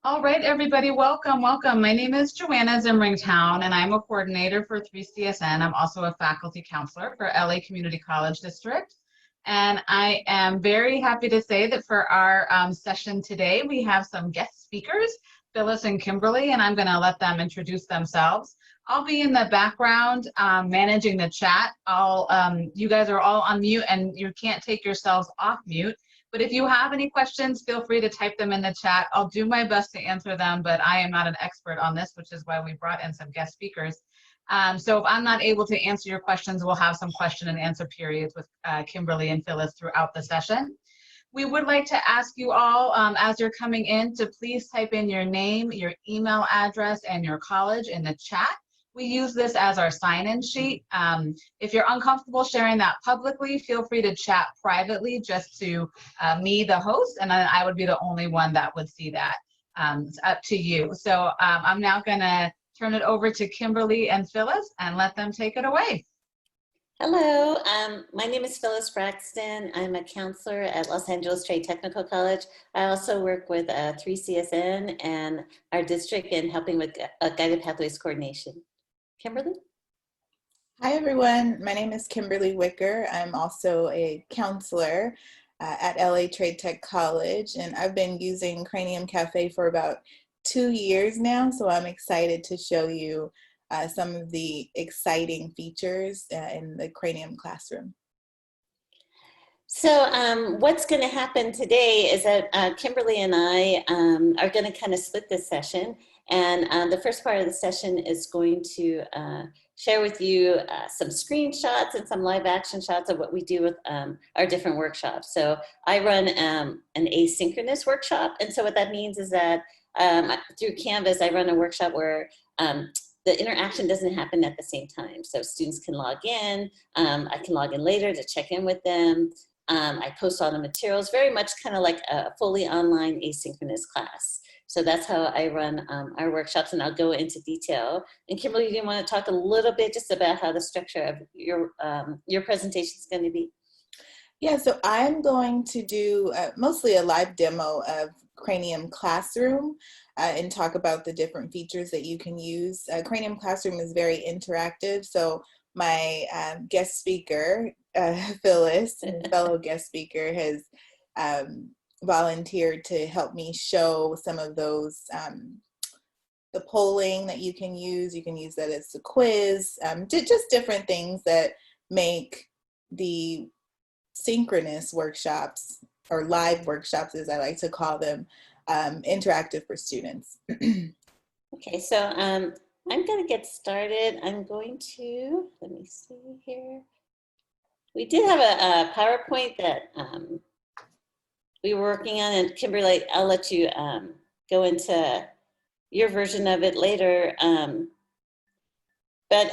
All right, everybody, welcome, welcome. My name is Joanna Zimringtown, and I'm a coordinator for 3CSN. I'm also a faculty counselor for LA Community College District. And I am very happy to say that for our session today, we have some guest speakers, Phyllis and Kimberly, and I'm going to let them introduce themselves. I'll be in the background managing the chat. You guys are all on mute, and you can't take yourselves off mute. But if you have any questions, feel free to type them in the chat. I'll do my best to answer them, but I am not an expert on this, which is why we brought in some guest speakers. So if I'm not able to answer your questions, we'll have some question and answer periods with Kimberly and Phyllis throughout the session. We would like to ask you all, as you're coming in, to please type in your name, your email address, and your college in the chat. We use this as our sign-in sheet. If you're uncomfortable sharing that publicly, feel free to chat privately just to me, the host, and then I would be the only one that would see that. It's up to you. So I'm now going to turn it over to Kimberly and Phyllis and let them take it away. Hello, my name is Phyllis Braxton. I'm a counselor at Los Angeles Trade Technical College. I also work with 3CSN and our district in helping with guided pathways coordination. Kimberly? Hi everyone, my name is Kimberly Wicker. I'm also a counselor at LA Trade Tech College, and I've been using Cranium Cafe for about 2 years now, so I'm excited to show you some of the exciting features in the Cranium classroom. So what's going to happen today is that Kimberly and I are going to kind of split this session. And the first part of the session is going to share with you some screenshots and some live action shots of what we do with our different workshops. So I run an asynchronous workshop. And so what that means is that through Canvas, I run a workshop where the interaction doesn't happen at the same time. So students can log in, I can log in later to check in with them. I post all the materials, very much kind of like a fully online asynchronous class. So that's how I run our workshops, and I'll go into detail. And Kimberly, do you want to talk a little bit just about how the structure of your presentation is going to be? Yeah, so I'm going to do mostly a live demo of Cranium Classroom and talk about the different features that you can use. Cranium Classroom is very interactive, so my guest speaker, Phyllis, and fellow guest speaker, has volunteered to help me show some of those, the polling that you can use. You can use that as a quiz, just different things that make the synchronous workshops, or live workshops as I like to call them, interactive for students. Okay, so I'm going to get started. I'm going to, let me see here. We did have a PowerPoint that we were working on, and Kimberly, I'll let you go into your version of it later. But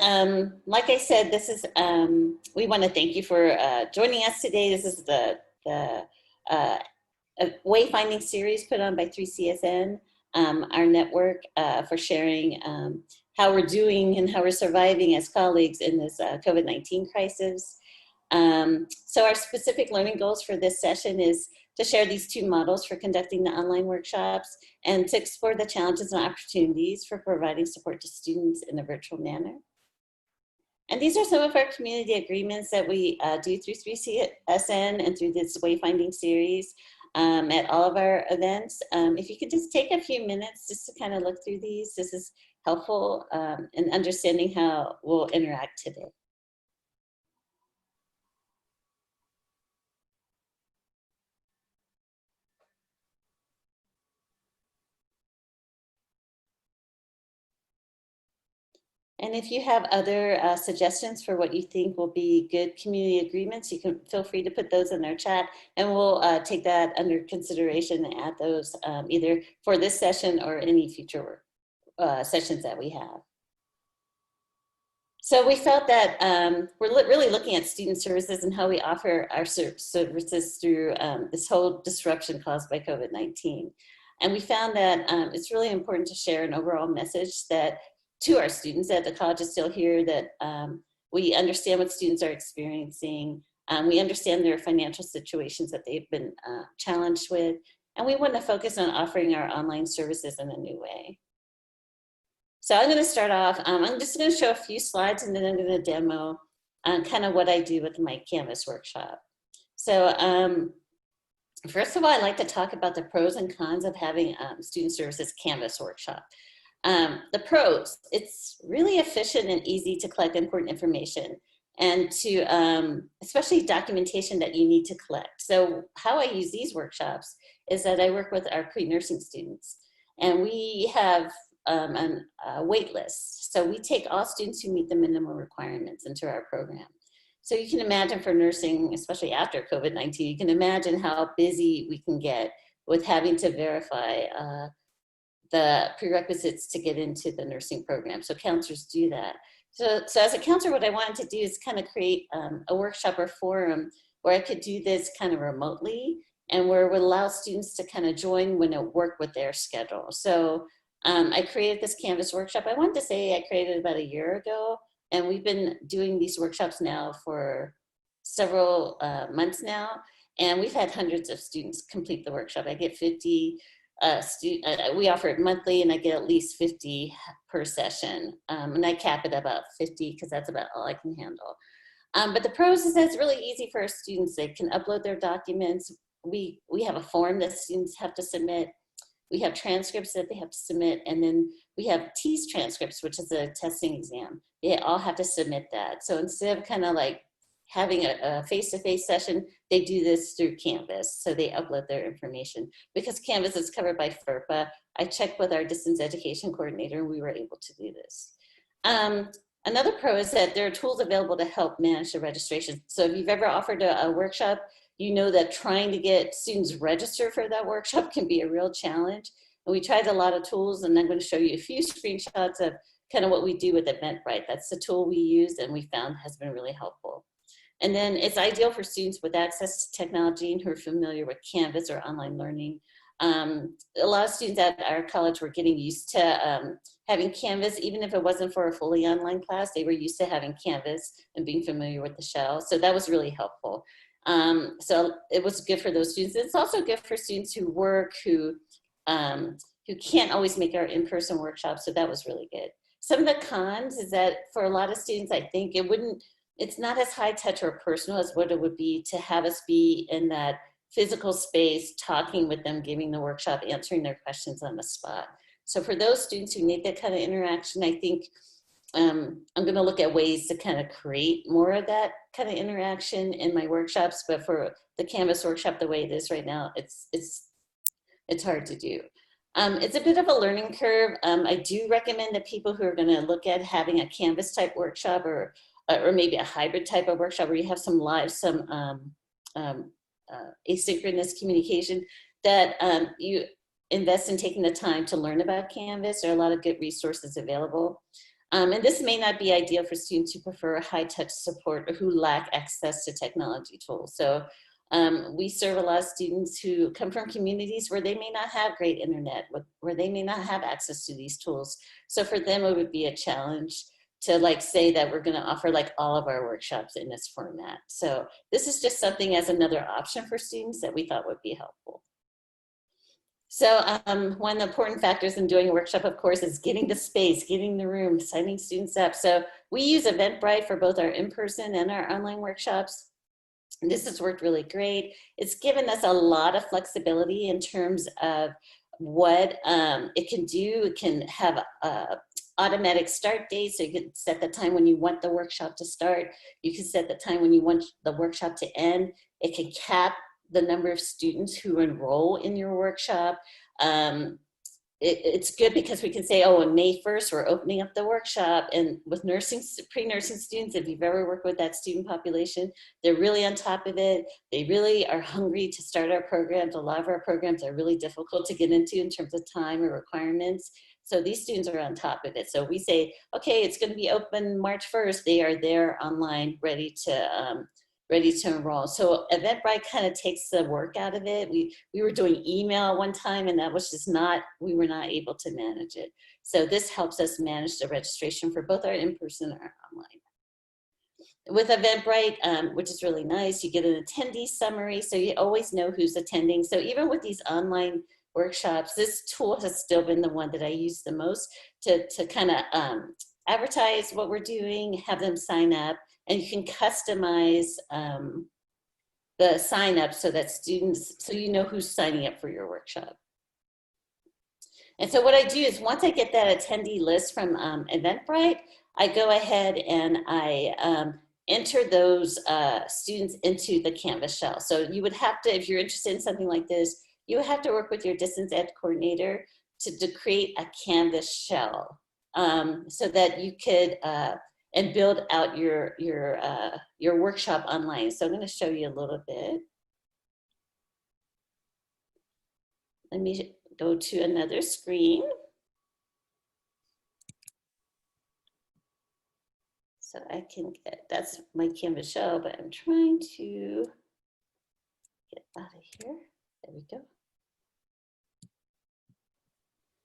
like I said, this is, we want to thank you for joining us today. This is the wayfinding series put on by 3CSN, our network for sharing how we're doing and how we're surviving as colleagues in this COVID-19 crisis. So our specific learning goals for this session is to share these two models for conducting the online workshops and to explore the challenges and opportunities for providing support to students in a virtual manner. And these are some of our community agreements that we do through 3CSN and through this wayfinding series at all of our events. If you could just take a few minutes just to kind of look through these, this is helpful in understanding how we'll interact today. And if you have other suggestions for what you think will be good community agreements, you can feel free to put those in our chat, and we'll take that under consideration and add those either for this session or any future sessions that we have. So we felt that we're really looking at student services and how we offer our services through this whole disruption caused by COVID-19. And we found that it's really important to share an overall message that to our students that the college is still here, that we understand what students are experiencing. We understand their financial situations that they've been challenged with. And we want to focus on offering our online services in a new way. So I'm going to start off, I'm just going to show a few slides and then I'm going to demo kind of what I do with my Canvas workshop. So first of all, I'd like to talk about the pros and cons of having Student Services Canvas workshop. The pros, it's really efficient and easy to collect important information and to, especially documentation that you need to collect. So how I use these workshops is that I work with our pre-nursing students and we have a wait list. So we take all students who meet the minimum requirements into our program. So you can imagine for nursing, especially after COVID-19, you can imagine how busy we can get with having to verify the prerequisites to get into the nursing program. So counselors do that. So as a counselor, what I wanted to do is kind of create a workshop or forum where I could do this kind of remotely and where it would allow students to kind of join when it worked with their schedule. So I created this Canvas workshop. I wanted to say I created about a year ago, and we've been doing these workshops now for several months now, and we've had hundreds of students complete the workshop. I get 50 we offer it monthly, and I get at least 50 per session, and I cap it about 50 because that's about all I can handle. But the pros is that it's really easy for our students. They can upload their documents. We have a form that students have to submit. We have transcripts that they have to submit, and then we have TEAS transcripts, which is a testing exam. They all have to submit that. So instead of kind of like having a face-to-face session, they do this through Canvas. So they upload their information. Because Canvas is covered by FERPA, I checked with our distance education coordinator and we were able to do this. Another pro is that there are tools available to help manage the registration. So if you've ever offered a workshop, you know that trying to get students registered for that workshop can be a real challenge. And we tried a lot of tools, and I'm going to show you a few screenshots of kind of what we do with Eventbrite. That's the tool we use and we found has been really helpful. And then it's ideal for students with access to technology and who are familiar with Canvas or online learning. A lot of students at our college were getting used to having Canvas, even if it wasn't for a fully online class, they were used to having Canvas and being familiar with the shell. So that was really helpful. So it was good for those students. It's also good for students who work, who can't always make our in-person workshops. So that was really good. Some of the cons is that for a lot of students, I think it's not as high touch or personal as what it would be to have us be in that physical space, talking with them, giving the workshop, answering their questions on the spot. So for those students who need that kind of interaction, I think I'm going to look at ways to kind of create more of that kind of interaction in my workshops. But for the Canvas workshop, the way it is right now, it's hard to do. It's a bit of a learning curve. I do recommend that people who are going to look at having a Canvas type workshop or maybe a hybrid type of workshop where you have some live, some asynchronous communication, that you invest in taking the time to learn about Canvas. There are a lot of good resources available. And this may not be ideal for students who prefer high-touch support or who lack access to technology tools. So we serve a lot of students who come from communities where they may not have great internet, where they may not have access to these tools. So for them, it would be a challenge to like say that we're going to offer like all of our workshops in this format. So this is just something as another option for students that we thought would be helpful. So one of the important factors in doing a workshop, of course, is getting the space, getting the room, signing students up. So we use Eventbrite for both our in-person and our online workshops. And this has worked really great. It's given us a lot of flexibility in terms of what it can do. It can have automatic start dates, so you can set the time when you want the workshop to start. You can set the time when you want the workshop to end. It can cap the number of students who enroll in your workshop. It's good because we can say, oh, on May 1st, we're opening up the workshop. And with pre-nursing students, if you've ever worked with that student population, they're really on top of it. They really are hungry to start our programs. A lot of our programs are really difficult to get into in terms of time or requirements. So these students are on top of it. So we say, okay, it's going to be open March 1st. They are there online, ready to enroll. So Eventbrite kind of takes the work out of it. We were doing email at one time, and that was just we were not able to manage it. So this helps us manage the registration for both our in-person and our online. with Eventbrite, which is really nice, you get an attendee summary, so you always know who's attending. So even with these online workshops, this tool has still been the one that I use the most to kind of advertise what we're doing, have them sign up, and you can customize the sign up so that students, so you know who's signing up for your workshop. And so what I do is once I get that attendee list from Eventbrite, I go ahead and I enter those students into the Canvas shell. So you would have to, if you're interested in something like this, you would have to work with your distance ed coordinator to create a Canvas shell so that you could and build out your workshop online. So I'm going to show you a little bit. Let me go to another screen. So I can get, that's my Canvas shell, but I'm trying to get out of here. There we go.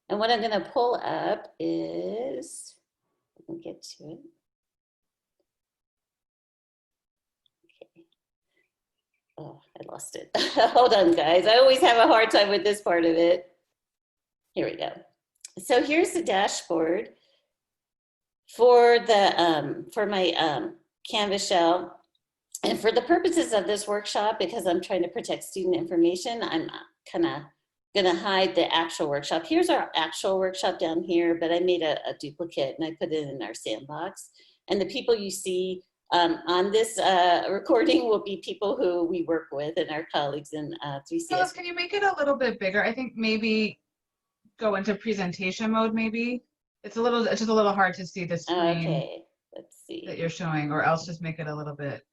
And what I'm going to pull up is, I can get to it. Okay. Oh, I lost it. Hold on, guys. I always have a hard time with this part of it. Here we go. So here's the dashboard for the for my Canvas shell. And for the purposes of this workshop, because I'm trying to protect student information, I'm kind of gonna hide the actual workshop. Here's our actual workshop down here, but I made a duplicate and I put it in our sandbox. And the people you see on this recording will be people who we work with and our colleagues in 3CS. Phyllis, can you make it a little bit bigger? I think maybe go into presentation mode, maybe. It's just a little hard to see the screen. Okay, let's see. That you're showing, or else just make it a little bit.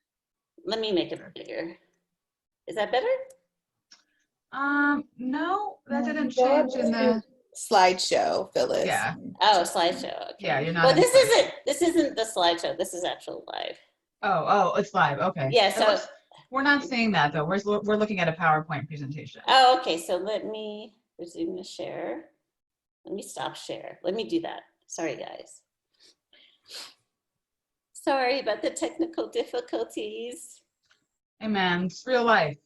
Let me make it bigger. Is that better? No, that didn't change in the slideshow, Phyllis. Yeah. Oh, slideshow. Okay. Yeah, you're not. Well, this isn't the slideshow. This is actual live. Oh, it's live. Okay. Yeah. So we're not seeing that though. We're looking at a PowerPoint presentation. Oh, okay. So let me resume the share. Let me stop share. Let me do that. Sorry, guys. Sorry about the technical difficulties. Hey man, it's real life.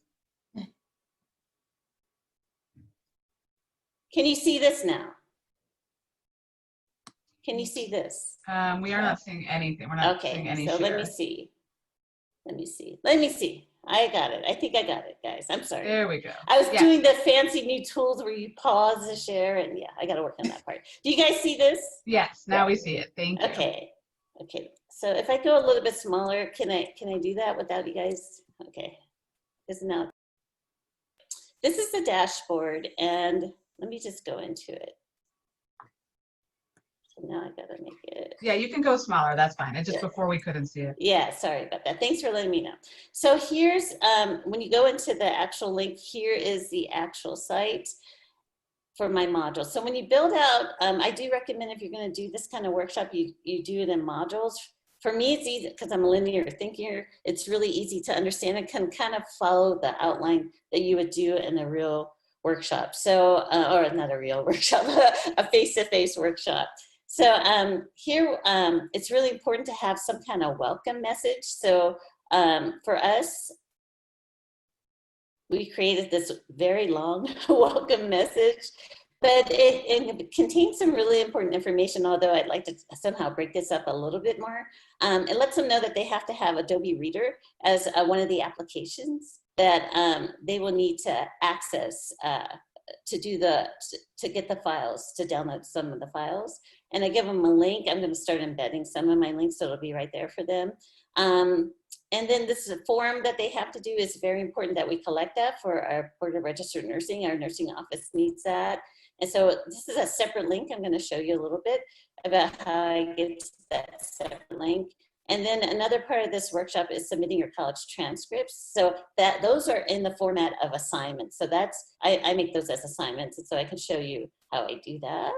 Can you see this now? Can you see this? We are not seeing anything. We're not seeing any so share. let me see. Let me see. Let me see. I got it. I think I got it, guys. I'm sorry. There we go. I was doing the fancy new tools where you pause the share, and yeah, I got to work on that part. Do you guys see this? Yes. Now we see it. Thank you. Okay. Okay. So if I go a little bit smaller, can I do that without you guys? Okay. This is the dashboard, and let me just go into it. So now I gotta make it. Yeah, you can go smaller. That's fine. It's just before we couldn't see it. Yeah, sorry about that. Thanks for letting me know. So here's, when you go into the actual link, here is the actual site for my module. So when you build out, I do recommend if you're gonna do this kind of workshop, you do it in modules. For me, it's easy because I'm a linear thinker. It's really easy to understand and can kind of follow the outline that you would do in a real workshop. So, or not a real workshop, a face-to-face workshop. So here, it's really important to have some kind of welcome message. So for us, we created this very long welcome message, but it contains some really important information, although I'd like to somehow break this up a little bit more. It lets them know that they have to have Adobe Reader as one of the applications that they will need to access to get the files, to download some of the files. And I give them a link. I'm going to start embedding some of my links, so it'll be right there for them. And then this is a form that they have to do. Is very important that we collect that for our Board of Registered Nursing. Our nursing office needs that. And so this is a separate link. I'm going to show you a little bit about how I get to that separate link. And then another part of this workshop is submitting your college transcripts. So those are in the format of assignments. So I make those as assignments. And so I can show you how I do that.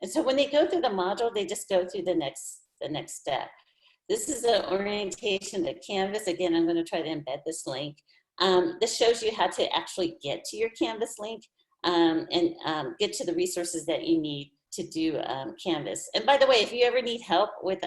And so when they go through the module, they just go through the next step. This is an orientation to Canvas. Again, I'm going to try to embed this link. This shows you how to actually get to your Canvas link and get to the resources that you need to do Canvas. And by the way, if you ever need help with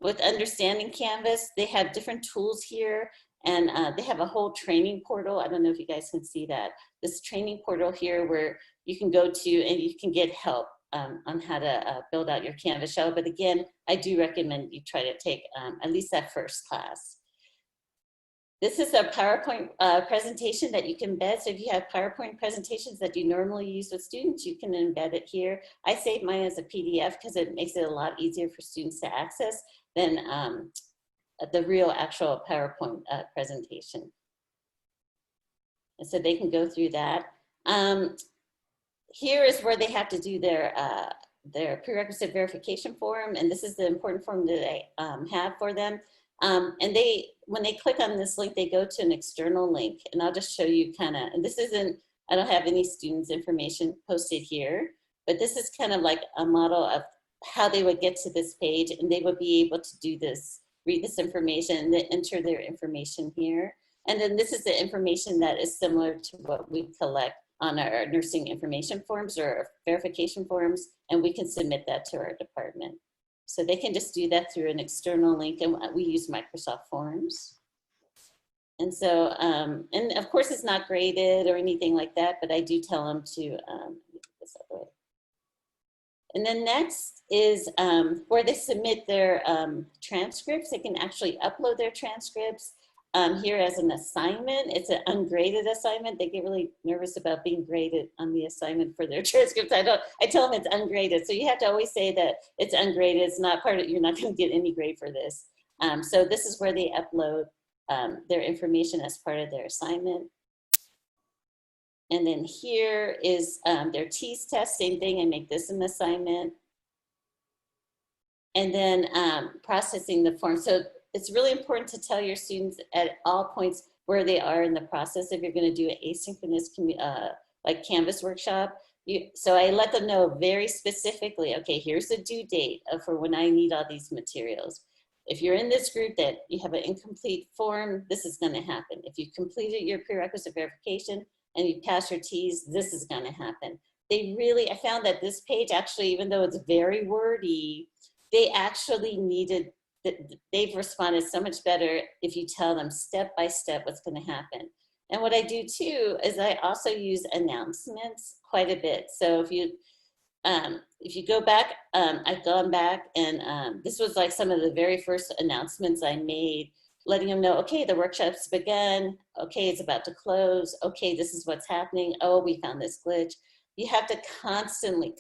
with understanding Canvas, they have different tools here, and they have a whole training portal. I don't know if you guys can see that. This training portal here where you can go to and you can get help on how to build out your Canvas shell. But again, I do recommend you try to take at least that first class. This is a PowerPoint presentation that you can embed. So if you have PowerPoint presentations that you normally use with students, you can embed it here. I save mine as a PDF because it makes it a lot easier for students to access than the real actual PowerPoint presentation. And so they can go through that. Here is where they have to do their prerequisite verification form. And this is the important form that I have for them. And when they click on this link, they go to an external link. And I'll just show you kind of, and this isn't, I don't have any students' information posted here, but this is kind of like a model of how they would get to this page, and they would be able to do this, read this information, and then enter their information here. And then this is the information that is similar to what we collect on our nursing information forms or verification forms, and we can submit that to our department. So they can just do that through an external link, and we use Microsoft Forms. And so, and of course it's not graded or anything like that, but I do tell them to, this other way. And then next is where they submit their transcripts. They can actually upload their transcripts here as an assignment. It's an ungraded assignment. They get really nervous about being graded on the assignment for their transcripts. I tell them it's ungraded. So you have to always say that it's ungraded. It's not part of, you're not going to get any grade for this. So this is where they upload their information as part of their assignment. And then here is their TEAS test, same thing, I make this an assignment. And then processing the form. So it's really important to tell your students at all points where they are in the process if you're gonna do an asynchronous like Canvas workshop. So I let them know very specifically, okay, here's the due date for when I need all these materials. If you're in this group that you have an incomplete form, this is gonna happen. If you completed your prerequisite verification, and you pass your T's, this is gonna happen. They really, I found that this page actually, even though it's very wordy, they actually needed, they've responded so much better if you tell them step by step what's gonna happen. And what I do too, is I also use announcements quite a bit. So if you go back, I've gone back and this was like some of the very first announcements I made, letting them know, okay, the workshop's begun. Okay, it's about to close. Okay, this is what's happening. Oh, we found this glitch. You have to constantly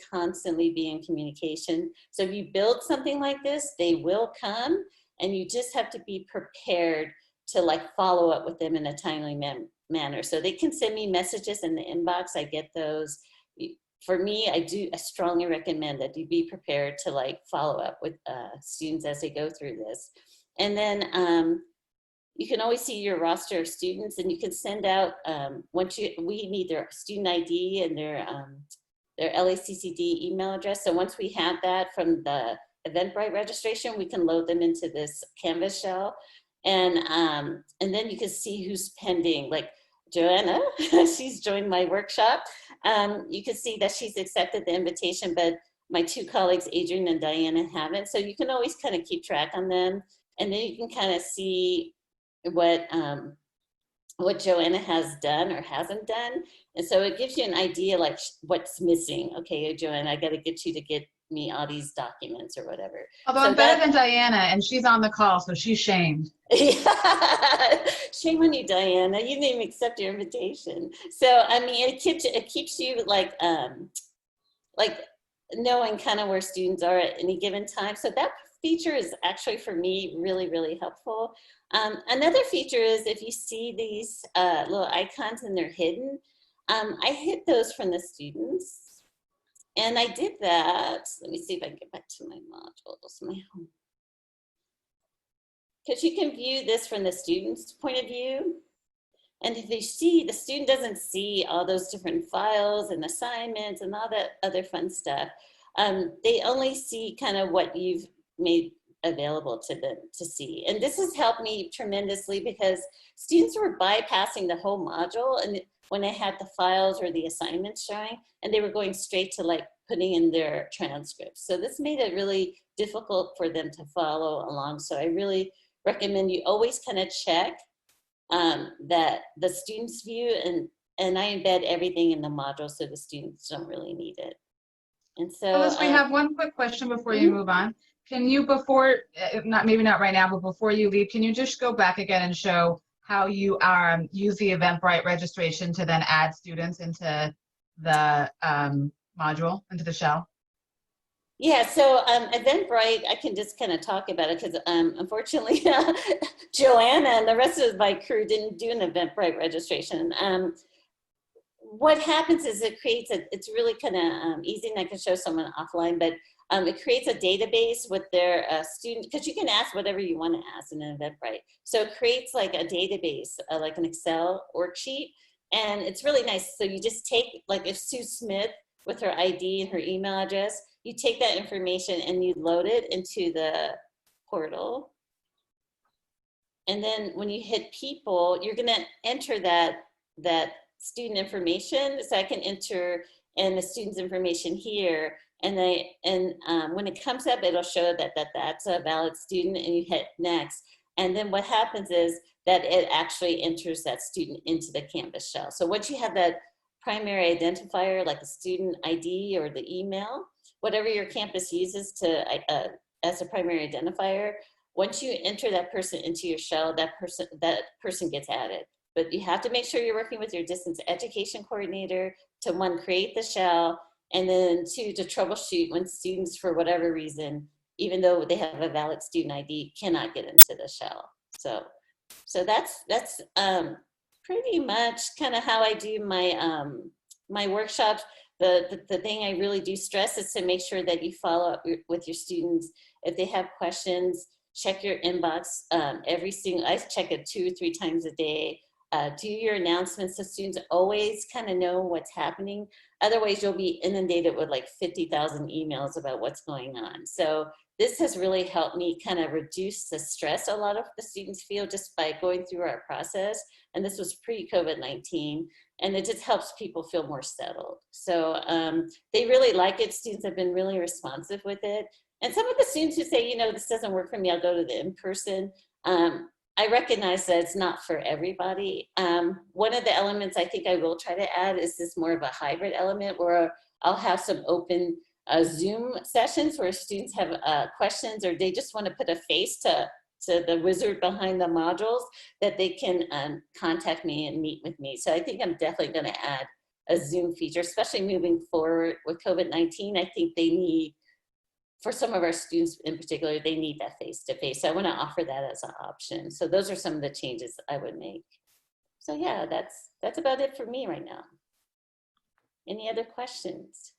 be in communication. So if you build something like this, they will come, and you just have to be prepared to like follow up with them in a timely manner. So they can send me messages in the inbox. I get those. For me, I strongly recommend that you be prepared to like follow up with students as they go through this. And then you can always see your roster of students, and you can send out, we need their student ID and their LACCD email address. So once we have that from the Eventbrite registration, we can load them into this Canvas shell. And then you can see who's pending, like Joanna, she's joined my workshop. You can see that she's accepted the invitation, but my two colleagues, Adrian and Diana, haven't. So you can always kind of keep track on them. And then you can kind of see what Joanna has done or hasn't done. And so it gives you an idea like what's missing. Okay, Joanna, I got to get you to get me all these documents or whatever. Although I'm better than Diana, and she's on the call, so she's shamed. Shame on you, Diana. You didn't even accept your invitation. So I mean, it keeps you like knowing kind of where students are at any given time. So that feature is actually for me really helpful. Another feature is if you see these little icons and they're hidden, I hid those from the students. And I did that. Let me see if I can get back to my modules, my home. Because you can view this from the student's point of view. And if you see, the student doesn't see all those different files and assignments and all that other fun stuff. They only see kind of what you've made available to them to see. And this has helped me tremendously because students were bypassing the whole module and when I had the files or the assignments showing, and they were going straight to like putting in their transcripts. So this made it really difficult for them to follow along. So I really recommend you always kind of check that the students view, and I embed everything in the module so the students don't really need it. And so Phyllis, we have one quick question before you move on. Can you, before, maybe not right now, but before you leave, can you just go back again and show how you use the Eventbrite registration to then add students into the module, into the shell? Yeah, so Eventbrite, I can just kind of talk about it because unfortunately, Joanna and the rest of my crew didn't do an Eventbrite registration. What happens is it creates it's really kind of easy, and I can show someone offline, but it creates a database with their students, because you can ask whatever you want to ask in an Eventbrite. So it creates like a database, like an Excel worksheet, and it's really nice. So you just take, like if Sue Smith with her ID and her email address, you take that information and you load it into the portal. And then when you hit people, you're gonna enter that student information. So I can enter in the student's information here, and when it comes up, it'll show that's a valid student, and you hit next. And then what happens is that it actually enters that student into the Canvas shell. So once you have that primary identifier, like the student ID or the email, whatever your campus uses to as a primary identifier, once you enter that person into your shell, that person gets added. But you have to make sure you're working with your distance education coordinator to, one, create the shell, and then two, to troubleshoot when students, for whatever reason, even though they have a valid student ID, cannot get into the shell. So that's pretty much kind of how I do my my workshops. The thing I really do stress is to make sure that you follow up with your students. If they have questions, check your inbox I check it 2 or 3 times a day. Do your announcements so students always kind of know what's happening. Otherwise, you'll be inundated with like 50,000 emails about what's going on. So this has really helped me kind of reduce the stress a lot of the students feel just by going through our process. And this was pre-COVID-19, and it just helps people feel more settled. So they really like it. Students have been really responsive with it. And some of the students who say, you know, this doesn't work for me, I'll go to the in-person. I recognize that it's not for everybody. One of the elements I think I will try to add is this more of a hybrid element, where I'll have some open Zoom sessions where students have questions, or they just want to put a face to the wizard behind the modules, that they can contact me and meet with me. So I think I'm definitely going to add a Zoom feature, especially moving forward with COVID-19. I think they need, for some of our students in particular, they need that face-to-face. So I want to offer that as an option. So those are some of the changes I would make. So yeah, that's about it for me right now. Any other questions?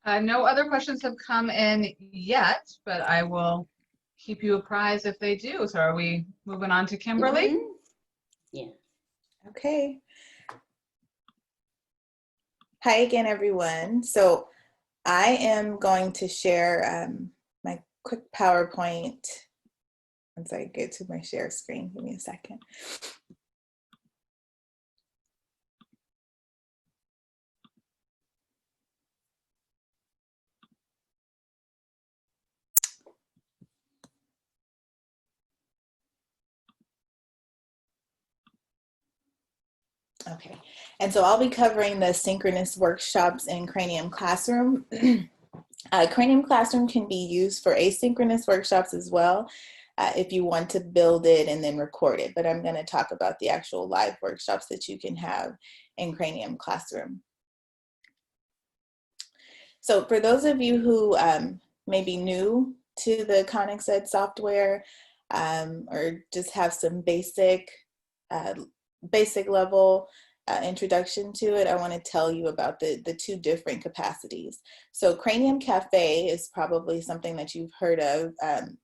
No other questions have come in yet, but I will keep you apprised if they do. So are we moving on to Kimberly? Mm-hmm. Yeah. Okay. Hi again, everyone. So I am going to share my quick PowerPoint. Once I get to my share screen, give me a second. Okay, and so I'll be covering the synchronous workshops in Cranium Classroom. Cranium Classroom can be used for asynchronous workshops as well, if you want to build it and then record it, but I'm going to talk about the actual live workshops that you can have in Cranium Classroom. So for those of you who may be new to the Conic Ed software, or just have some basic level introduction to it, I want to tell you about the 2 different capacities. So Cranium Cafe is probably something that you've heard of.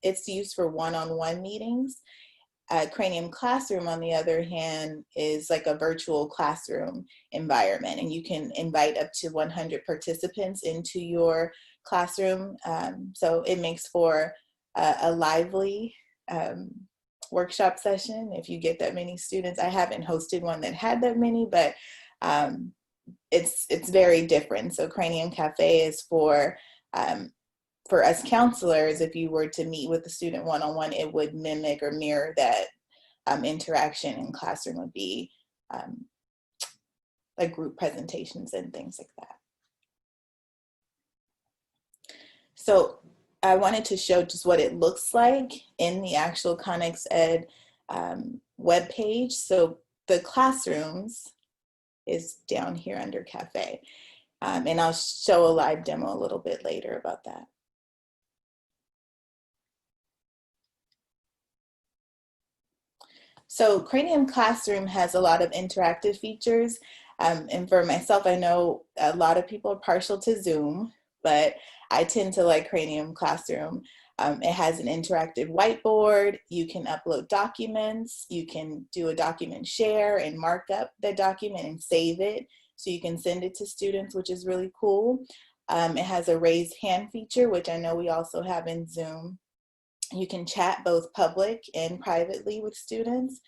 It's used for one-on-one meetings. Cranium Classroom, on the other hand, is like a virtual classroom environment, and you can invite up to 100 participants into your classroom. So it makes for a lively workshop session if you get that many students. I haven't hosted one that had that many, but it's very different. So Cranium Cafe is for us counselors. If you were to meet with the student one-on-one, it would mimic or mirror that interaction in classroom. Would be like group presentations and things like that. So I wanted to show just what it looks like in the actual Connex Ed webpage. So the classrooms is down here under Cafe. And I'll show a live demo a little bit later about that. So Cranium Classroom has a lot of interactive features. And for myself, I know a lot of people are partial to Zoom, but I tend to like Cranium Classroom. It has an interactive whiteboard. You can upload documents. You can do a document share and mark up the document and save it, so you can send it to students, which is really cool. It has a raise hand feature, which I know we also have in Zoom. You can chat both public and privately with students.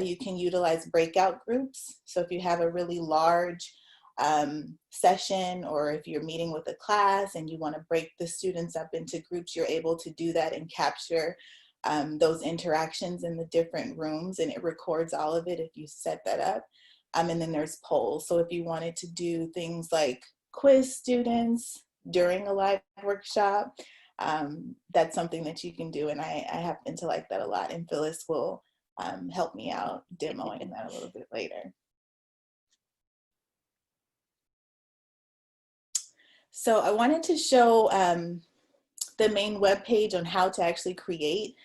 You can utilize breakout groups. So if you have a really large session, or if you're meeting with a class and you want to break the students up into groups, you're able to do that and capture those interactions in the different rooms, and it records all of it if you set that up. And then there's polls. So if you wanted to do things like quiz students during a live workshop, that's something that you can do, and I happen to like that a lot, and Phyllis will help me out demoing that a little bit later. So I wanted to show the main web page on how to actually create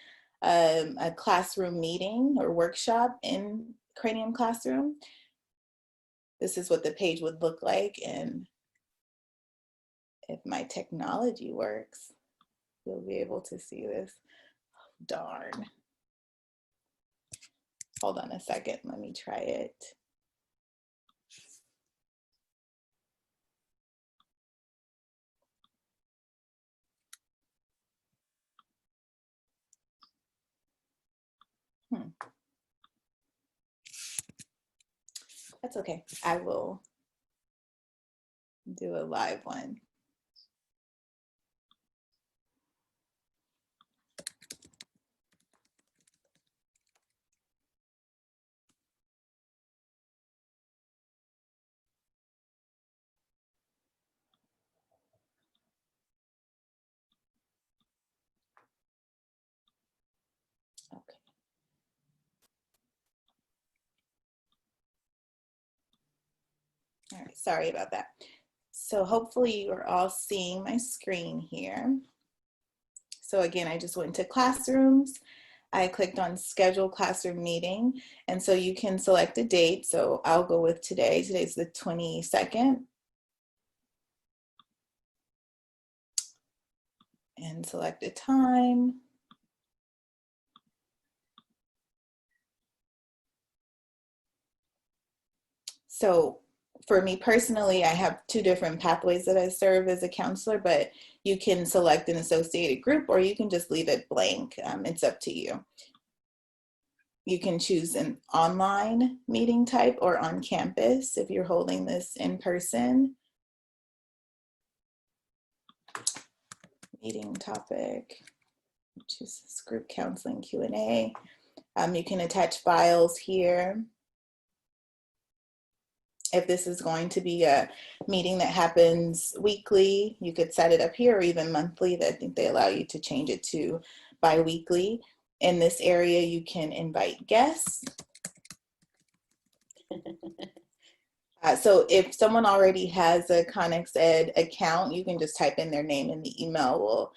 a classroom meeting or workshop in Cranium Classroom. This is what the page would look like, and if my technology works, you'll be able to see this. Darn. Hold on a second, let me try it. That's okay, I will do a live one. Okay. All right, sorry about that. So hopefully you are all seeing my screen here. So again, I just went to classrooms. I clicked on schedule classroom meeting. And so you can select a date. So I'll go with today. Today's the 22nd. And select a time. So for me personally, I have two different pathways that I serve as a counselor, but you can select an associated group or you can just leave it blank. It's up to you. You can choose an online meeting type or on campus if you're holding this in person. Meeting topic, choose this group counseling Q&A. You can attach files here. If this is going to be a meeting that happens weekly, you could set it up here, or even monthly. I think they allow you to change it to bi-weekly. In this area, you can invite guests. So if someone already has a Connex Ed account, you can just type in their name and the email will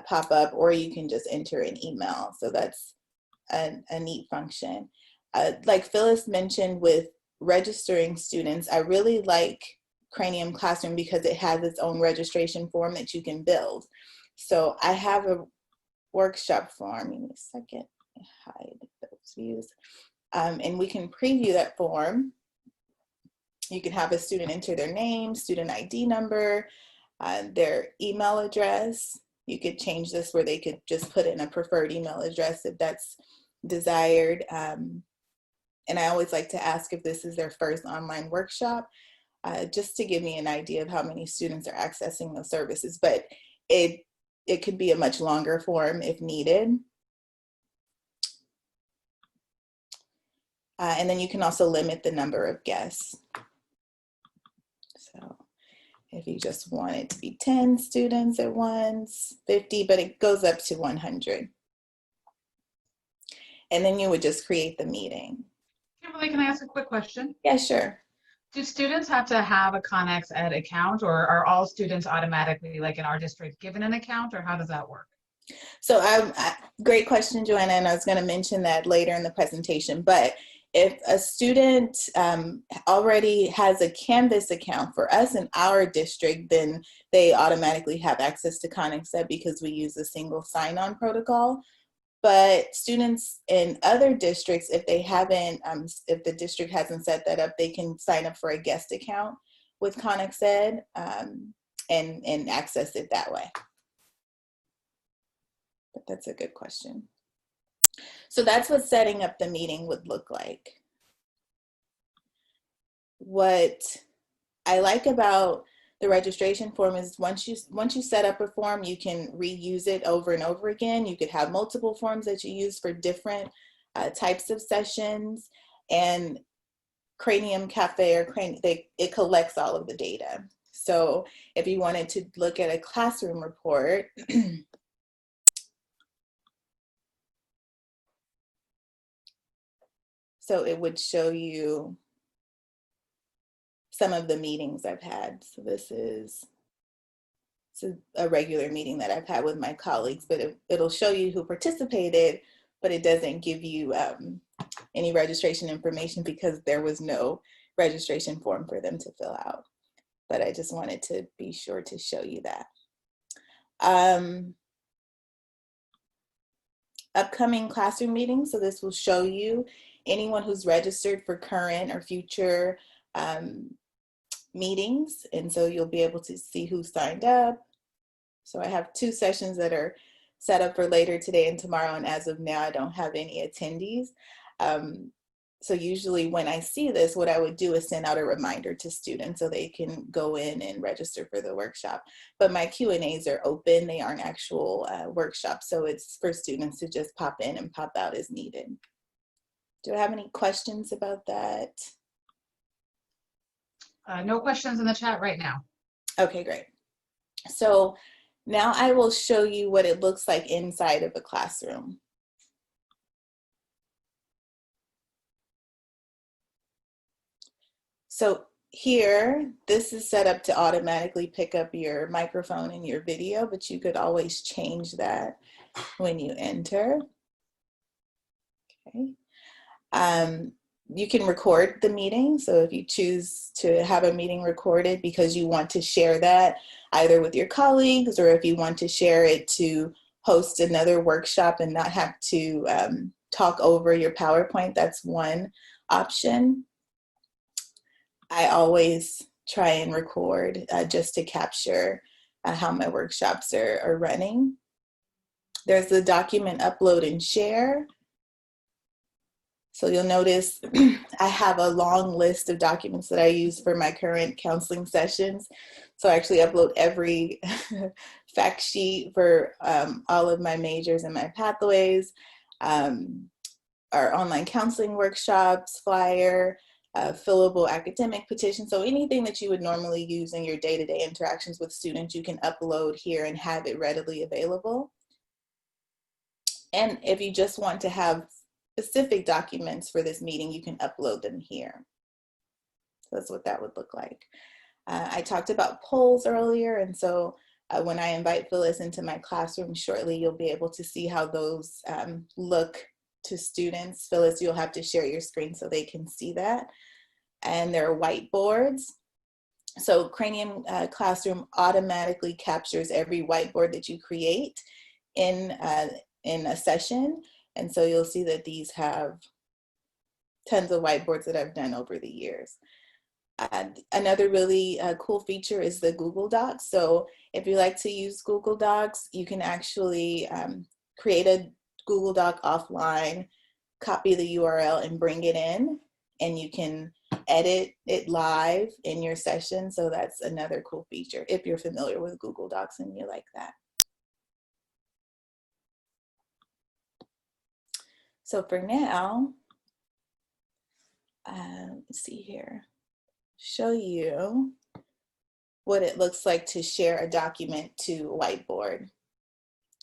pop up, or you can just enter an email. So that's a neat function. Like Phyllis mentioned with registering students, I really like Cranium Classroom because it has its own registration form that you can build. So I have a workshop form. Give me a second, hide those views. And we can preview that form. You can have a student enter their name, student ID number, their email address. You could change this where they could just put in a preferred email address if that's desired. And I always like to ask if this is their first online workshop. just to give me an idea of how many students are accessing those services. But it could be a much longer form if needed. And then you can also limit the number of guests. So if you just want it to be 10 students at once, 50, but it goes up to 100. And then you would just create the meeting. Kimberly, can I ask a quick question? Yeah, sure. Do students have to have a ConexEd account, or are all students automatically, like in our district, given an account, or how does that work? So great question, Joanna, and I was going to mention that later in the presentation. But if a student already has a Canvas account for us in our district, then they automatically have access to ConexEd because we use a single sign-on protocol. But students in other districts, if they haven't, if the district hasn't set that up, they can sign up for a guest account with ConexEd and access it that way. But that's a good question. So that's what setting up the meeting would look like. What I like about the registration form is once you set up a form, you can reuse it over and over again. You could have multiple forms that you use for different types of sessions, and Cranium Cafe or it collects all of the data. So if you wanted to look at a classroom report, so it would show you some of the meetings I've had. So this is a regular meeting that I've had with my colleagues, but it'll show you who participated, but it doesn't give you any registration information because there was no registration form for them to fill out. But I just wanted to be sure to show you that. Upcoming classroom meetings. So this will show you anyone who's registered for current or future meetings. And so you'll be able to see who signed up. So I have 2 sessions that are set up for later today and tomorrow. And as of now, I don't have any attendees. So usually when I see this, what I would do is send out a reminder to students so they can go in and register for the workshop. But my Q&As are open. They aren't actual workshops. So it's for students to just pop in and pop out as needed. Do I have any questions about that? No questions in the chat right now. Okay, great. So now I will show you what it looks like inside of a classroom. So here, this is set up to automatically pick up your microphone and your video, but you could always change that when you enter. Okay. You can record the meeting. So if you choose to have a meeting recorded because you want to share that either with your colleagues, or if you want to share it to host another workshop and not have to talk over your PowerPoint, that's one option. I always try and record just to capture how my workshops are running. There's the document upload and share. So you'll notice I have a long list of documents that I use for my current counseling sessions. So I actually upload every fact sheet for all of my majors and my pathways, our online counseling workshops, flyer, fillable academic petition. So anything that you would normally use in your day-to-day interactions with students, you can upload here and have it readily available. And if you just want to have specific documents for this meeting, you can upload them here. So that's what that would look like. I talked about polls earlier, and so when I invite Phyllis into my classroom shortly, you'll be able to see how those look to students. Phyllis, you'll have to share your screen so they can see that. And there are whiteboards. So Cranium Classroom automatically captures every whiteboard that you create in a session. And so you'll see that these have tons of whiteboards that I've done over the years. Another really cool feature is the Google Docs. So if you like to use Google Docs, you can actually create a Google Doc offline, copy the URL and bring it in, and you can edit it live in your session. So that's another cool feature if you're familiar with Google Docs and you like that. So for now, let's see here, show you what it looks like to share a document to whiteboard.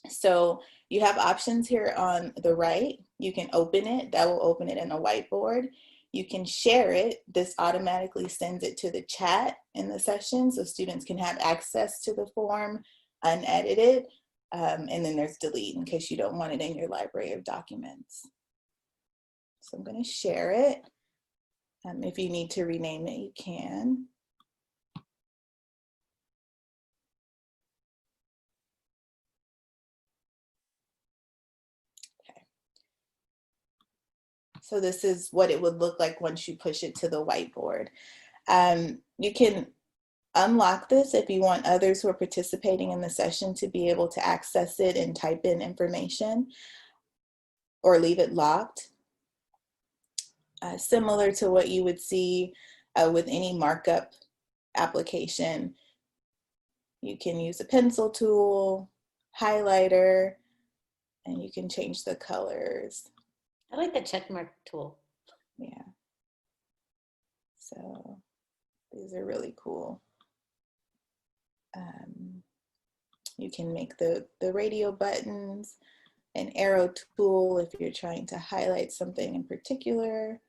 So you have options here on the right. You can open it, that will open it in a whiteboard. You can share it. This automatically sends it to the chat in the session so students can have access to the form unedited. And then there's delete in case you don't want it in your library of documents. So I'm going to share it. If you need to rename it, you can. So this is what it would look like once you push it to the whiteboard. You can unlock this if you want others who are participating in the session to be able to access it and type in information, or leave it locked. Similar to what you would see with any markup application, you can use a pencil tool, highlighter, and you can change the colors. I like the check mark tool. Yeah. So these are really cool. You can make the radio buttons, an arrow tool if you're trying to highlight something in particular.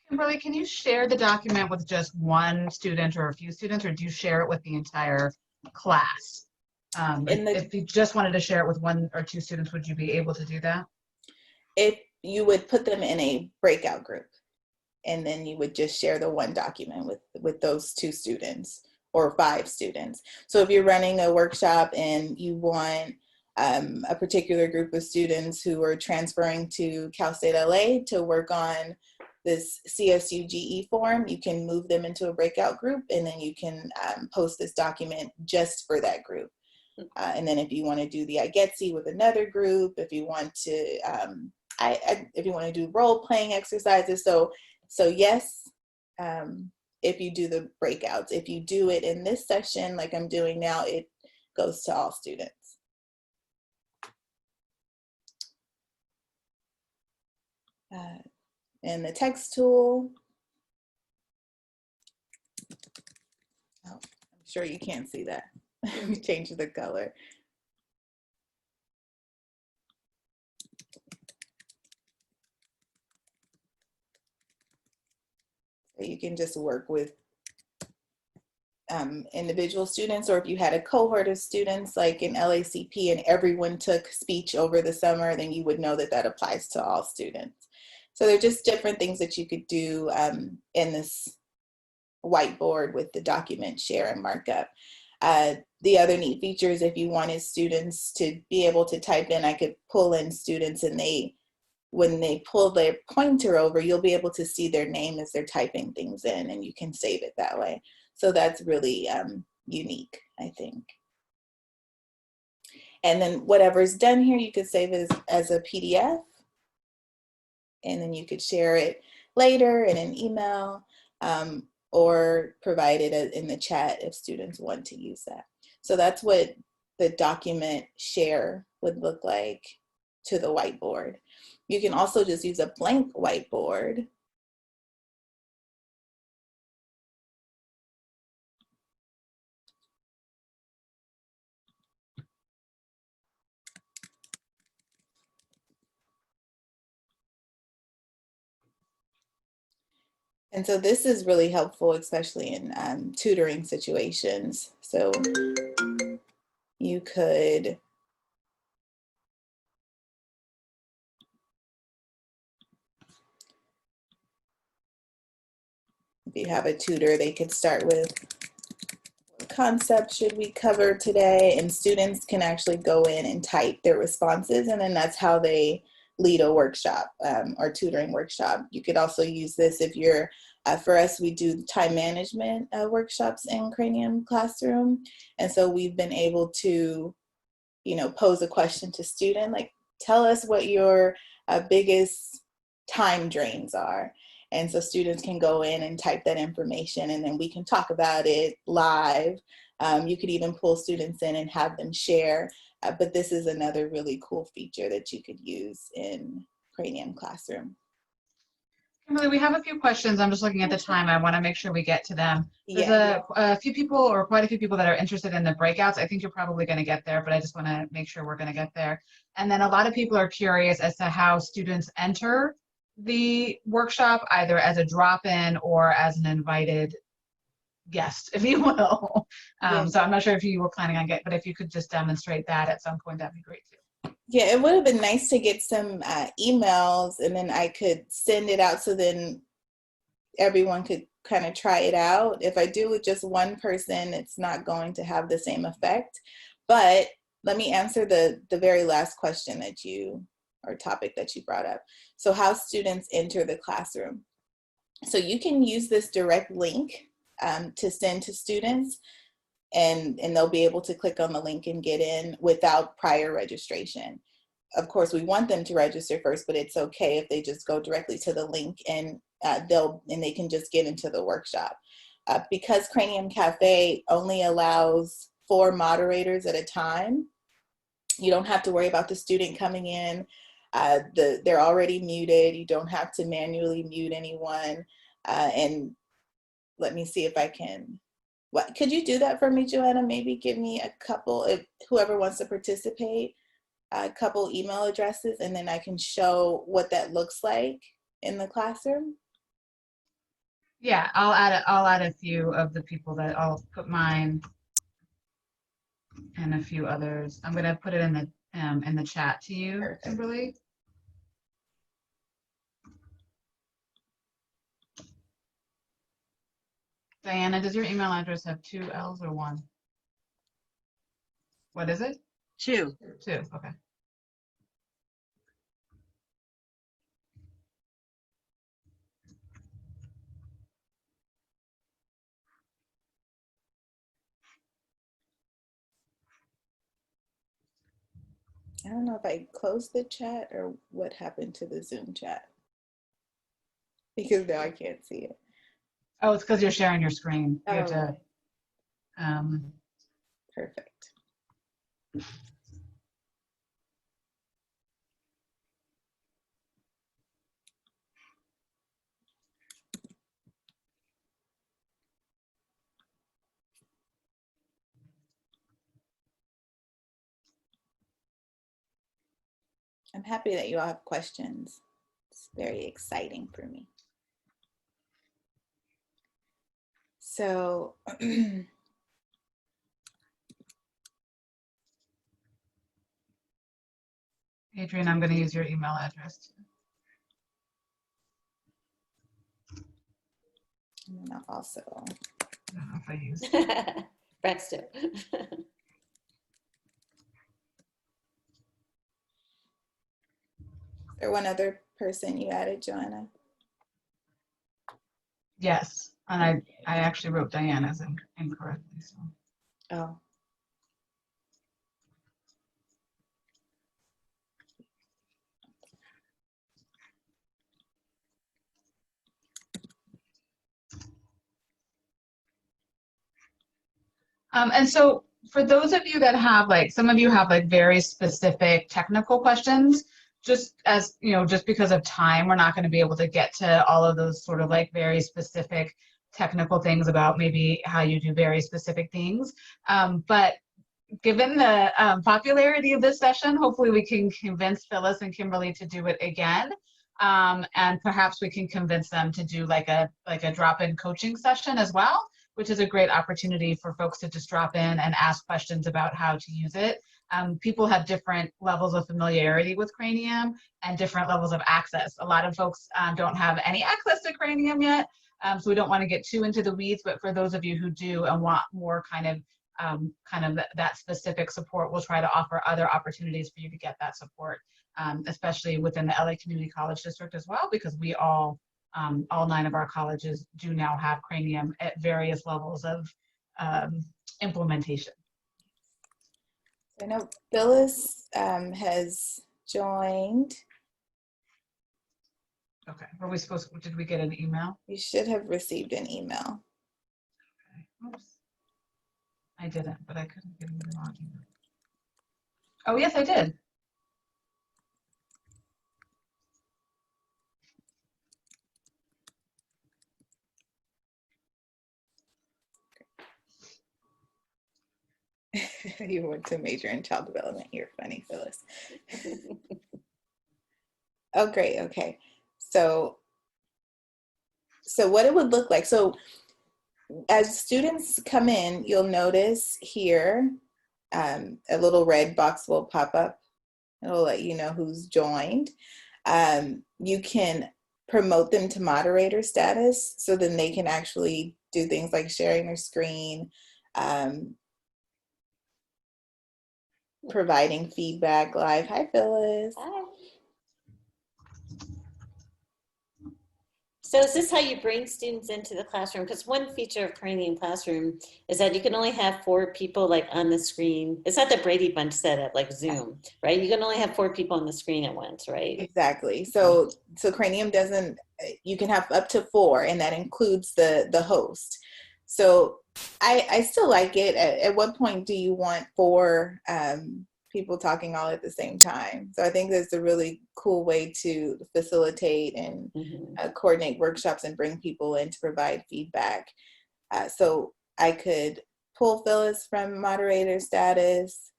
Kimberly, can you share the document with just one student or a few students, or do you share it with the entire class? If you just wanted to share it with one or two students, would you be able to do that? If you would put them in a breakout group, and then you would just share the one document with those 2 students or 5 students. So if you're running a workshop and you want a particular group of students who are transferring to Cal State LA to work on this CSUGE form, you can move them into a breakout group, and then you can post this document just for that group. And then if you want to do the IGETC with another group, if you want to if you want to do role-playing exercises, so yes, if you do the breakouts. If you do it in this session, like I'm doing now, it goes to all students. And the text tool, oh, I'm sure you can't see that. We changed the color. So you can just work with individual students, or if you had a cohort of students like in LACP and everyone took speech over the summer, then you would know that that applies to all students. So they're just different things that you could do in this whiteboard with the document share and markup. The other neat feature is if you wanted students to be able to type in, I could pull in students, and when they pull their pointer over, you'll be able to see their name as they're typing things in, and you can save it that way. So that's really unique, I think. And then whatever's done here, you could save it as a PDF, and then you could share it later in an email, or provide it in the chat if students want to use that. So that's what the document share would look like to the whiteboard. You can also just use a blank whiteboard. And so this is really helpful, especially in tutoring situations. So you could if you have a tutor, they could start with what concept should we cover today, and students can actually go in and type their responses, and then that's how they lead a workshop or tutoring workshop. You could also use this if you're, for us, we do time management workshops in Cranium Classroom, and so we've been able to, pose a question to student, like, tell us what your biggest time drains are. And so students can go in and type that information, and then we can talk about it live. You could even pull students in and have them share. But this is another really cool feature that you could use in Cranium Classroom. Kimberly, we have a few questions. I'm just looking at the time. I want to make sure we get to them. There's Yeah. a few people, or quite a few people, that are interested in the breakouts. I think you're probably going to get there, but I just want to make sure we're going to get there. And then a lot of people are curious as to how students enter the workshop, either as a drop-in or as an invited guest, if you will. Yeah. So I'm not sure if you were planning on getting, but if you could just demonstrate that at some point, that'd be great too. Yeah, it would have been nice to get some emails, and then I could send it out so then everyone could kind of try it out. If I do with just one person, it's not going to have the same effect. But let me answer the very last question that you, or topic that you brought up. So how students enter the classroom. So you can use this direct link to send to students, and they'll be able to click on the link and get in without prior registration. Of course, we want them to register first, but it's okay if they just go directly to the link, and they can just get into the workshop. Because Cranium Cafe only allows 4 moderators at a time, you don't have to worry about the student coming in. They're already muted. You don't have to manually mute anyone. And let me see if I can. What, could you do that for me, Joanna? Maybe give me a couple, if whoever wants to participate, a couple email addresses, and then I can show what that looks like in the classroom. Yeah, I'll add a few of the people that I'll put mine and a few others. I'm gonna put it in the chat to you, Perfect. Kimberly. Diana, does your email address have 2 L's or 1? What is it? 2. 2, okay. I don't know if I closed the chat or what happened to the Zoom chat, because now I can't see it. Oh, it's because you're sharing your screen. You have Oh, to, perfect. I'm happy that you all have questions. It's very exciting for me. So Adrian, I'm gonna use your email address. and then I'll also, I don't know if I use. Braxton. or one other person you added, Joanna? Yes, and I actually wrote Diana's incorrectly. So. Oh. And so for those of you that have some of you have very specific technical questions, just as you know, just because of time, we're not going to be able to get to all of those sort of very specific technical things about maybe how you do very specific things. But given the popularity of this session, hopefully we can convince Phyllis and Kimberly to do it again. And perhaps we can convince them to do like a drop-in coaching session as well, which is a great opportunity for folks to just drop in and ask questions about how to use it. People have different levels of familiarity with Cranium and different levels of access. A lot of folks don't have any access to Cranium yet, so we don't want to get too into the weeds, but for those of you who do and want more kind of that specific support, we'll try to offer other opportunities for you to get that support, especially within the LA Community College District as well, because we all 9 of our colleges do now have Cranium at various levels of implementation. I know Phyllis has joined. Okay. Were we supposed to, did we get an email? You should have received an email. Okay. Oops. I didn't, but I couldn't get the wrong email. Oh, yes, I did. You went to major in child development. You're funny, Phyllis. Oh, great. Okay. So what it would look like. So as students come in, you'll notice here a little red box will pop up. It'll let you know who's joined. You can promote them to moderator status, so then they can actually do things like sharing their screen, providing feedback live. Hi, Phyllis. Hi. So is this how you bring students into the classroom? Because one feature of Cranium Classroom is that you can only have 4 people like on the screen. It's not the Brady Bunch setup like Zoom, right? You can only have 4 people on the screen at once, right? Exactly. So Cranium doesn't, you can have up to 4, and that includes the host. So I still like it. At what point do you want 4 people talking all at the same time? So I think that's a really cool way to facilitate and coordinate workshops and bring people in to provide feedback. So I could pull Phyllis from moderator status.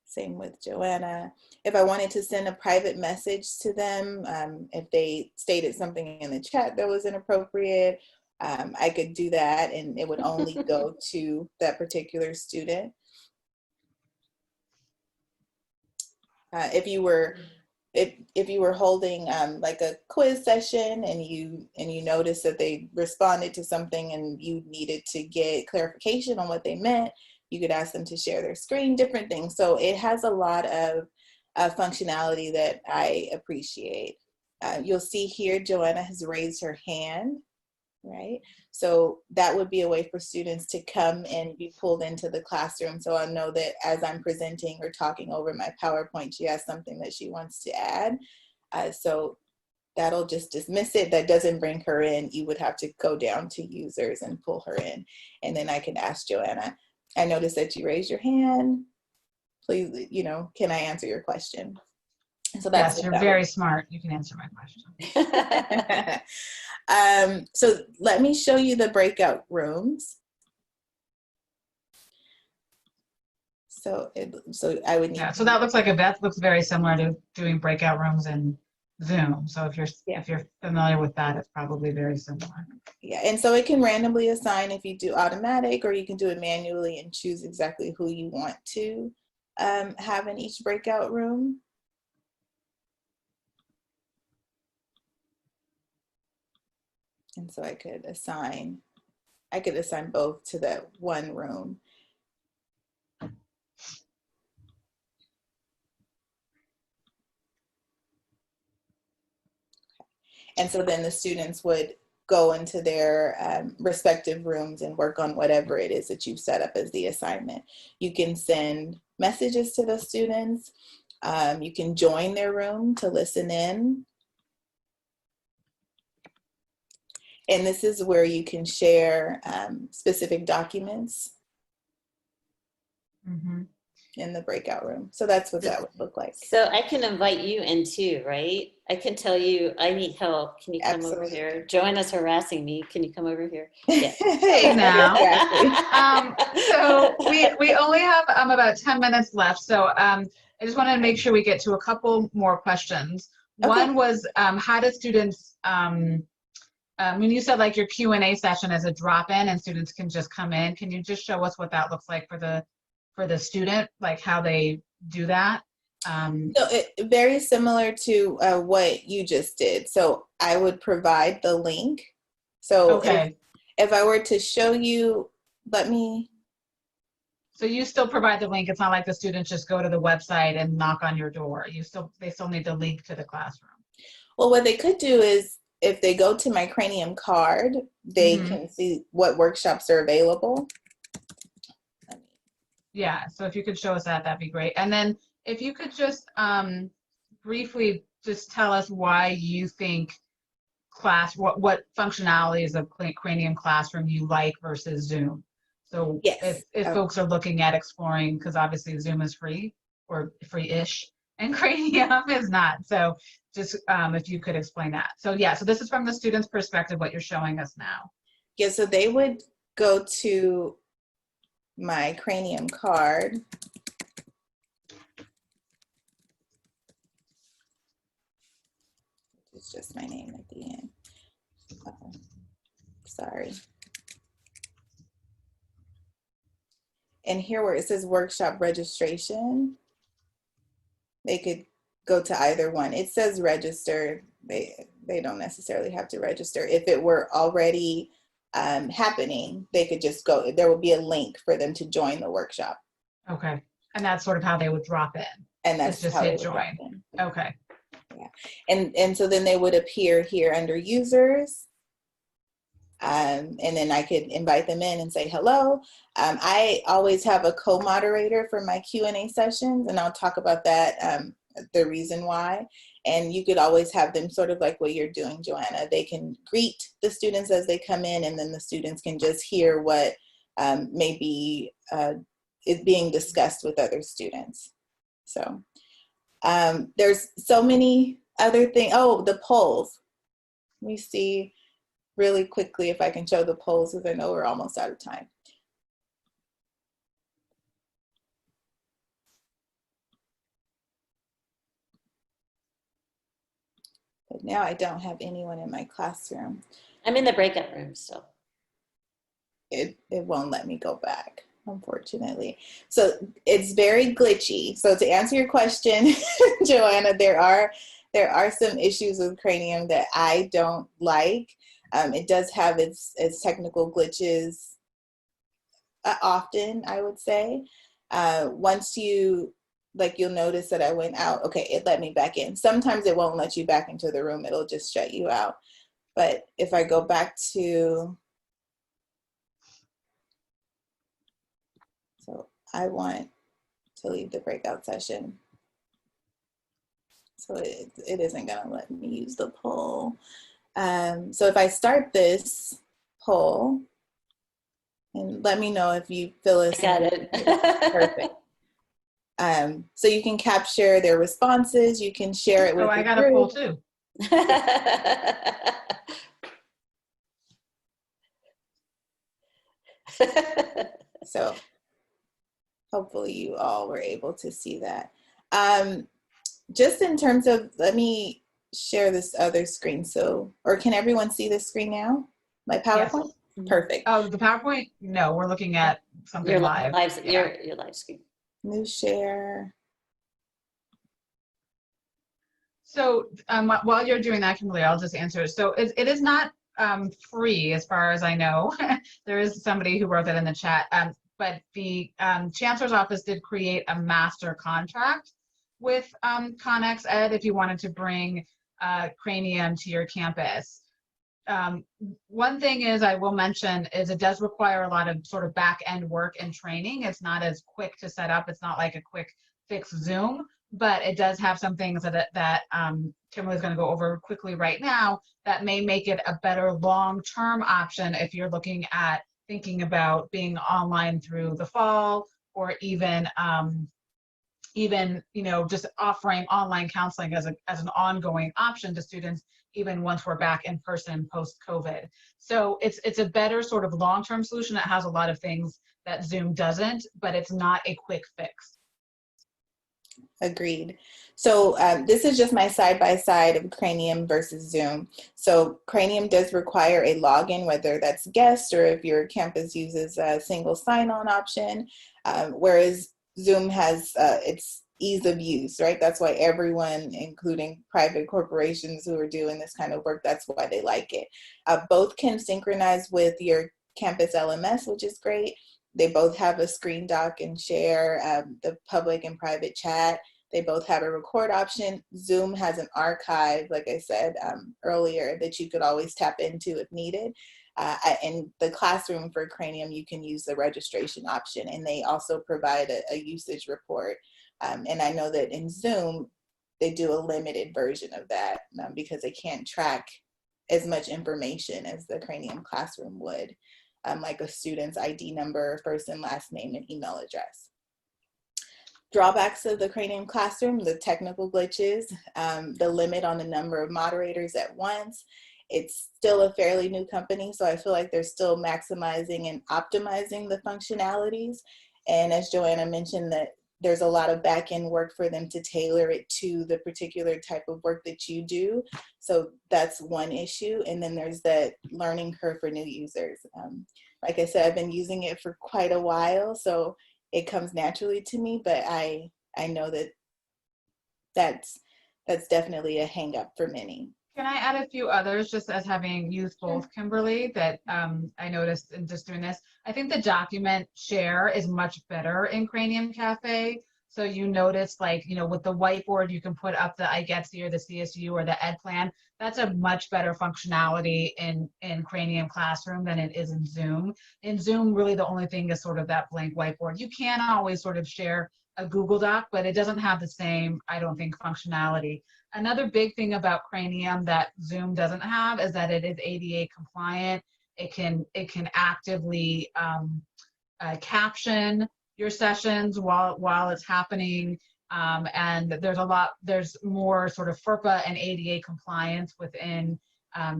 Same with Joanna. If I wanted to send a private message to them, if they stated something in the chat that was inappropriate, I could do that, and it would only go to that particular student. If you were holding like a quiz session and you noticed that they responded to something and you needed to get clarification on what they meant, you could ask them to share their screen, different things. So it has a lot of functionality that I appreciate. You'll see here Joanna has raised her hand, right? So that would be a way for students to come and be pulled into the classroom. So I know that as I'm presenting or talking over my PowerPoint, she has something that she wants to add. So that'll just dismiss it. That doesn't bring her in. You would have to go down to users and pull her in. And then I can ask Joanna, I noticed that you raised your hand. Please, can I answer your question? So that's yes, you're very smart. You can answer my question. So let me show you the breakout rooms. So I would need. Yeah, so that looks like that looks very similar to doing breakout rooms in Zoom. So if you're familiar with that, it's probably very similar. Yeah, and so it can randomly assign if you do automatic, or you can do it manually and choose exactly who you want to have in each breakout room. And so I could assign both to that one room. And so then the students would go into their respective rooms and work on whatever it is that you've set up as the assignment. You can send messages to the students. You can join their room to listen in. And this is where you can share specific documents in the breakout room. So that's what that would look like. So I can invite you in too, right? I can tell you, I need help. Can you come Absolutely. over here? Joanna's harassing me. Can you come over here? Yeah. Hey now. So we only have about 10 minutes left. So I just wanted to make sure we get to a couple more questions. Okay. One was how do students, when you said like your Q&A session is a drop-in and students can just come in, can you just show us what that looks like for the student, like how they do that? So very similar to what you just did. So I would provide the link. So okay. If I were to show you, So you still provide the link. It's not like the students just go to the website and knock on your door. They still need the link to the classroom. Well, what they could do is if they go to my Cranium card, they can see what workshops are available. Yeah, so if you could show us that, that'd be great. And then if you could just briefly just tell us why you think what functionalities of Cranium Classroom you like versus Zoom. So Yes. if folks are looking at exploring, because obviously Zoom is free or free-ish, and Cranium is not. So just if you could explain that. So yeah, so this is from the student's perspective, what you're showing us now. Yeah, so they would go to my Cranium card. It's just my name at the end. Oh, sorry. And here where it says workshop registration, they could go to either one. It says register. They don't necessarily have to register. If it were already happening, they could just go. There would be a link for them to join the workshop. Okay, and that's sort of how they would drop in. And that's just how hit they would drop join. in. Okay. Yeah, and so then they would appear here under users. And then I could invite them in and say hello. I always have a co-moderator for my Q&A sessions, and I'll talk about that, the reason why. And you could always have them sort of like what you're doing, Joanna. They can greet the students as they come in, and then the students can just hear what maybe is being discussed with other students. So there's so many other things. Oh, the polls. Let me see really quickly if I can show the polls, because I know we're almost out of time. But now I don't have anyone in my classroom. I'm in the breakout room, so. It won't let me go back, unfortunately. So it's very glitchy. So to answer your question, Joanna, there are some issues with Cranium that I don't like. It does have its technical glitches often, I would say. Once you'll notice that I went out. Okay, it let me back in. Sometimes it won't let you back into the room. It'll just shut you out. But if I go back to, so I want to leave the breakout session. So it isn't gonna let me use the poll. So if I start this poll, and let me know if you fill us in. Got it. Perfect. So you can capture their responses. You can share it with I the got group. a poll too. So hopefully you all were able to see that. Just in terms of, let me share this other screen. So, or can everyone see this screen now? My PowerPoint? Yes. Perfect. Oh, the PowerPoint? No, we're looking at something Your live. your live screen. New share. So while you're doing that, Kimberly, I'll just answer. So it is not free as far as I know. There is somebody who wrote that in the chat. But the Chancellor's Office did create a master contract with Connex Ed if you wanted to bring Cranium to your campus. One thing is I will mention is it does require a lot of sort of back end work and training. It's not as quick to set up. It's not like a quick fix Zoom, but it does have some things that Kimberly's going to go over quickly right now that may make it a better long-term option if you're looking at thinking about being online through the fall, or even just offering online counseling as an ongoing option to students even once we're back in person post-COVID. So it's a better sort of long-term solution that has a lot of things that Zoom doesn't, but it's not a quick fix. Agreed. So this is just my side-by-side of Cranium versus Zoom. So Cranium does require a login, whether that's guest or if your campus uses a single sign-on option, whereas Zoom has its ease of use, right? That's why everyone, including private corporations who are doing this kind of work, that's why they like it. Both can synchronize with your campus LMS, which is great. They both have a screen doc and share, the public and private chat. They both have a record option. Zoom has an archive, like I said earlier, that you could always tap into if needed. In the classroom for Cranium, you can use the registration option, and they also provide a usage report. And I know that in Zoom, they do a limited version of that because they can't track as much information as the Cranium classroom would, like a student's ID number, first and last name, and email address. Drawbacks of the Cranium classroom: the technical glitches, the limit on the number of moderators at once. It's still a fairly new company, so I feel like they're still maximizing and optimizing the functionalities. And as Joanna mentioned, that there's a lot of back-end work for them to tailor it to the particular type of work that you do. So that's one issue. And then there's that learning curve for new users. Like I said, I've been using it for quite a while, so it comes naturally to me, but I know that that's definitely a hang up for many. Can I add a few others, just as having used both, Kimberly, that I noticed in just doing this? I think the document share is much better in Cranium Cafe. So you notice, like, you know, with the whiteboard, you can put up the iGetsy or the CSU or the Ed Plan. That's a much better functionality in Cranium Classroom than it is in Zoom. In Zoom, really the only thing is sort of that blank whiteboard. You can always sort of share a Google Doc, but it doesn't have the same, I don't think, functionality. Another big thing about Cranium that Zoom doesn't have is that it is ADA compliant. It can actively caption your sessions while it's happening, and there's more sort of FERPA and ADA compliance within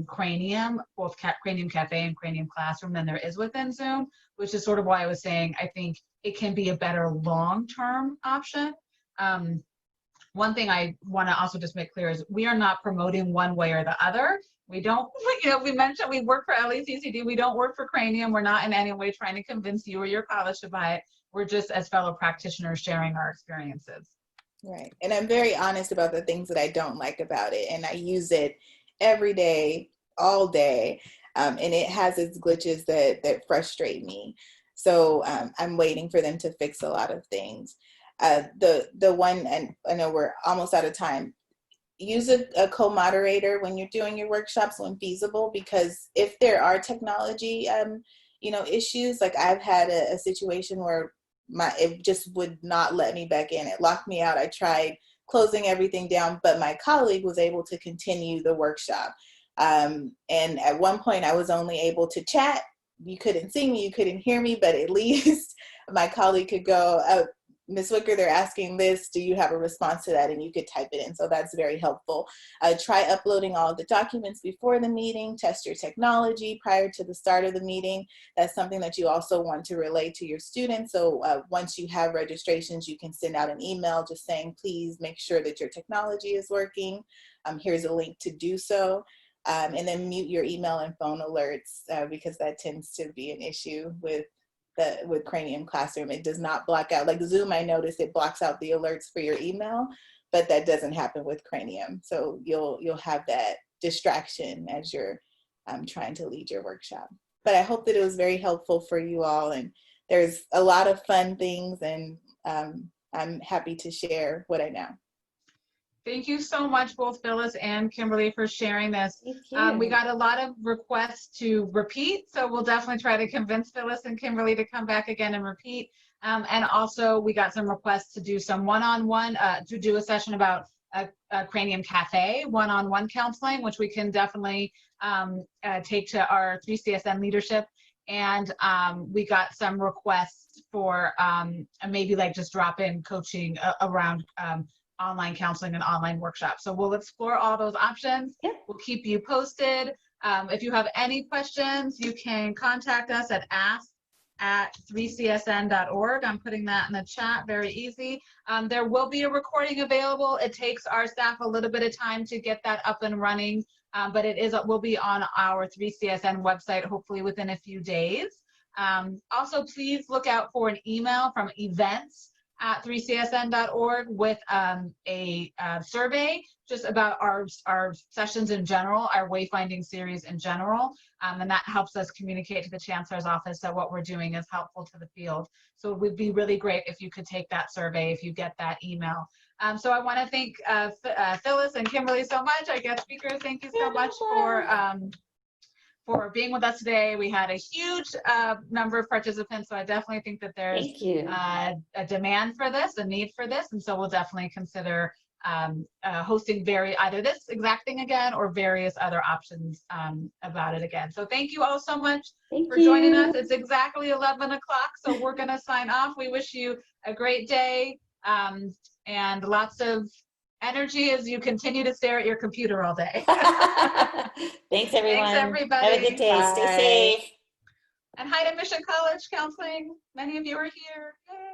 Cranium, both Cranium Cafe and Cranium Classroom, than there is within Zoom, which is sort of why I was saying I think it can be a better long-term option. One thing I want to also just make clear is we are not promoting one way or the other. We don't, you know, we mentioned we work for LACCD. We don't work for Cranium. We're not in any way trying to convince you or your college to buy it. We're just, as fellow practitioners, sharing our experiences. Right. And I'm very honest about the things that I don't like about it. And I use it every day, all day. And it has its glitches that frustrate me. So I'm waiting for them to fix a lot of things. The one, and I know we're almost out of time, use a co-moderator when you're doing your workshops when feasible, because if there are technology issues, like I've had a situation where it just would not let me back in. It locked me out. I tried closing everything down, but my colleague was able to continue the workshop. And at one point I was only able to chat. You couldn't see me, you couldn't hear me, but at least my colleague could go, Ms. Wicker, they're asking this, do you have a response to that? And you could type it in, so that's very helpful. Try uploading all of the documents before the meeting, test your technology prior to the start of the meeting. That's something that you also want to relay to your students. So once you have registrations, you can send out an email just saying, please make sure that your technology is working. Here's a link to do so. And then mute your email and phone alerts because that tends to be an issue with Cranium Classroom. It does not block out, like Zoom, I noticed it blocks out the alerts for your email, but that doesn't happen with Cranium. So you'll have that distraction as you're trying to lead your workshop. But I hope that it was very helpful for you all, and there's a lot of fun things, and I'm happy to share what I know. Thank you so much, both Phyllis and Kimberly, for sharing this. Thank you. We got a lot of requests to repeat, so we'll definitely try to convince Phyllis and Kimberly to come back again and repeat. And also, we got some requests to do some one-on-one, to do a session about a Cranium Cafe, one-on-one counseling, which we can definitely take to our 3CSN leadership. And we got some requests for maybe like just drop-in coaching around online counseling and online workshops. So we'll explore all those options. Yep. We'll keep you posted. If you have any questions, you can contact us at ask@3csn.org. I'm putting that in the chat, very easy. There will be a recording available. It takes our staff a little bit of time to get that up and running, but it will be on our 3CSN website, hopefully within a few days. Also, please look out for an email from events@3csn.org with a survey just about our sessions in general, our wayfinding series in general, and that helps us communicate to the Chancellor's office that what we're doing is helpful to the field. So it would be really great if you could take that survey if you get that email. So I want to thank Phyllis and Kimberly so much, our guest speakers. Thank you so much for being with us today. We had a huge number of participants, so I definitely think that there's a demand for this, a need for this, and so we'll definitely consider hosting either this exact thing again or various other options about it again. So thank you all so much for joining us. It's exactly 11 o'clock, so we're going to sign off. We wish you a great day and lots of energy as you continue to stare at your computer all day. Thanks, everyone. Thanks, everybody. Have a good day. Bye. Stay safe. And hi to Mission College Counseling. Many of you are here. Yay.